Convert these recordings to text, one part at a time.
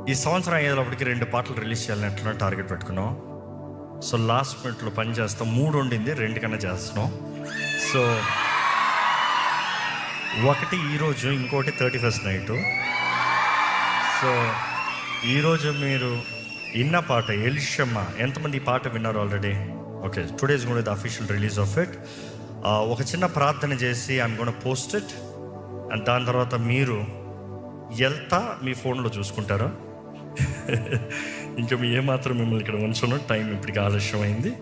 ఈ సంవత్సరం అయ్యేటప్పటికి 2 పాటలు రిలీజ్ చేయాలని ఎట్లా టార్గెట్ పెట్టుకున్నాం. సో లాస్ట్ మినిట్లో పని చేస్తాం. 3 ఉండింది, 2 కన్నా చేస్తున్నాం. సో ఒకటి ఈరోజు, ఇంకోటి 31st నైటు. సో ఈరోజు మీరు ఇన్న పాట ఎలిషమ్మ, ఎంతమంది ఈ పాట విన్నారు already? Okay, today's gonna the official release of it. ఒక చిన్న ప్రార్థన చేసి I'm gonna post it. And దాని తర్వాత మీరు వెళ్తా మీ ఫోన్లో చూసుకుంటారా? ఇంకా మీ ఏమాత్రం మిమ్మల్ని ఇక్కడ ఉంచను, టైం ఇప్పటికి ఆలస్యం అయింది.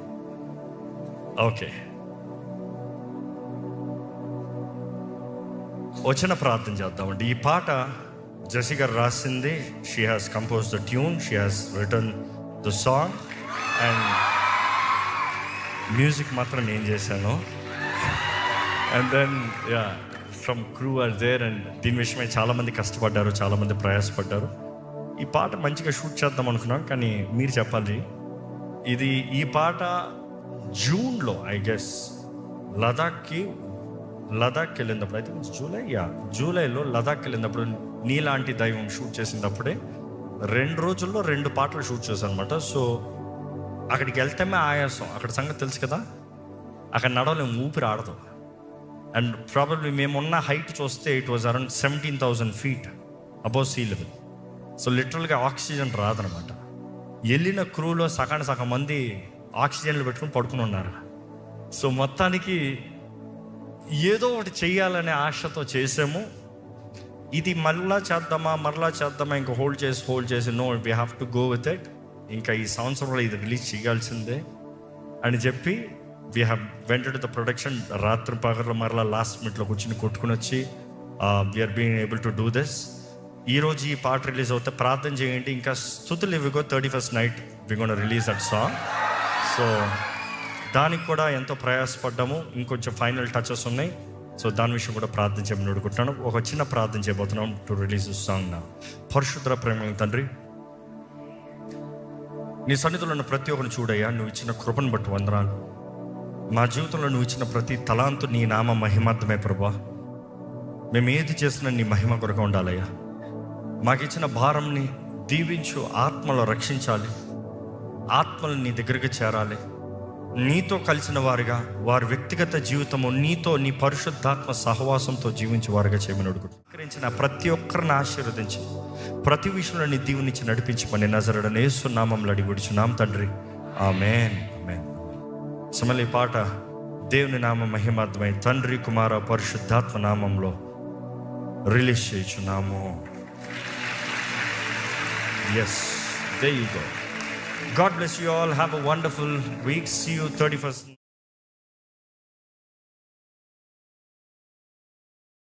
ఓకే, వచ్చిన ప్రార్థన చేద్దామండి. ఈ పాట జెసి గారు రాసింది. She has composed the tune, she has written the song, and music మాత్రం నేను చేశాను. And then from crew are there. And దీని విషయమై చాలామంది కష్టపడ్డారు, చాలామంది ప్రయాసపడ్డారు. ఈ పాట మంచిగా షూట్ చేద్దాం అనుకున్నాం, కానీ మీరు చెప్పాలి. ఈ పాట జూన్లో ఐ గెస్ లదాఖ్కి వెళ్ళినప్పుడు, అయితే జూలైలో లదాఖ్కి వెళ్ళినప్పుడు నీలాంటి దైవం షూట్ చేసినప్పుడే 2 రోజుల్లో 2 పాటలు షూట్ చేశాను అనమాట. సో అక్కడికి వెళ్తేమే ఆయాసం. అక్కడ సంగతి తెలుసు కదా, అక్కడ నడవలేము, ఊపిరి ఆడదు. అండ్ ప్రాబబ్లీ మేమున్న హైట్ చూస్తే it was around 17,000 feet above sea level. So లిటరల్గా ఆక్సిజన్ రాదనమాట. వెళ్ళిన క్రూలో సగం మంది ఆక్సిజన్లు పెట్టుకుని పడుకుని ఉన్నారు. సో మొత్తానికి ఏదో ఒకటి చెయ్యాలనే ఆశతో చేసాము. ఇది మరలా చేద్దామా ఇంకా హోల్డ్ చేసి no, we have to go with it. ఇంకా ఈ సంవత్సరంలో ఇది రిలీజ్ చేయాల్సిందే అని చెప్పి we have went to the production. రాత్రి పగలు మరలా లాస్ట్ మినిట్లో కూర్చుని కొట్టుకుని వచ్చి we are being able to do this. ఈరోజు ఈ పాట రిలీజ్ అవుతే ప్రార్థన చేయండి. ఇంకా స్తుతులు ఇవిగో 31st night we gonna release that song. So దానికి కూడా ఎంతో ప్రయాసపడ్డాము. ఇంకొంచెం ఫైనల్ టచెస్ ఉన్నాయి. సో దాని విషయం కూడా ప్రార్థన చేయమని అడుగుతున్నాను. ఒక చిన్న ప్రార్థన చేయబోతున్నాం టు రిలీజ్ దిస్ సాంగ్ నా. పరిశుద్ధ ప్రేమ తండ్రి, నీ సన్నిధిలో ఉన్న ప్రతి ఒక్కరిని చూడయ్యా. నువ్వు ఇచ్చిన కృపను బట్టి వందనాలు. మా జీవితంలో నువ్వు ఇచ్చిన ప్రతి తలాంతు నీ నామ మహిమార్థమే ప్రభా. మేము ఏది చేసినా నీ మహిమ కొరకు ఉండాలయ్యా. మాకు ఇచ్చిన భారంని దీవించు, ఆత్మలో రక్షించాలి, ఆత్మలు నీ దగ్గరికి చేరాలి. నీతో కలిసిన వారిగా వారి వ్యక్తిగత జీవితము నీతో నీ పరిశుద్ధాత్మ సహవాసంతో జీవించే వారిగా చేయమని అడుగుతున్నాను. ప్రతి ఒక్కరిని ఆశీర్వదించి ప్రతి విషయంలో నీ దీవునిచ్చి నడిపించమని నజరేయుడైన యేసు నామములో అడిగి విడుచున్నాం తండ్రి, ఆమేన్ ఆమేన్. సమల ఈ పాట దేవుని నామ మహిమార్థమై తండ్రి కుమార పరిశుద్ధాత్మ నామంలో రిలీజ్ చేయుచున్నాము. Yes, there you go. God bless you all. Have a wonderful week. See you 31st.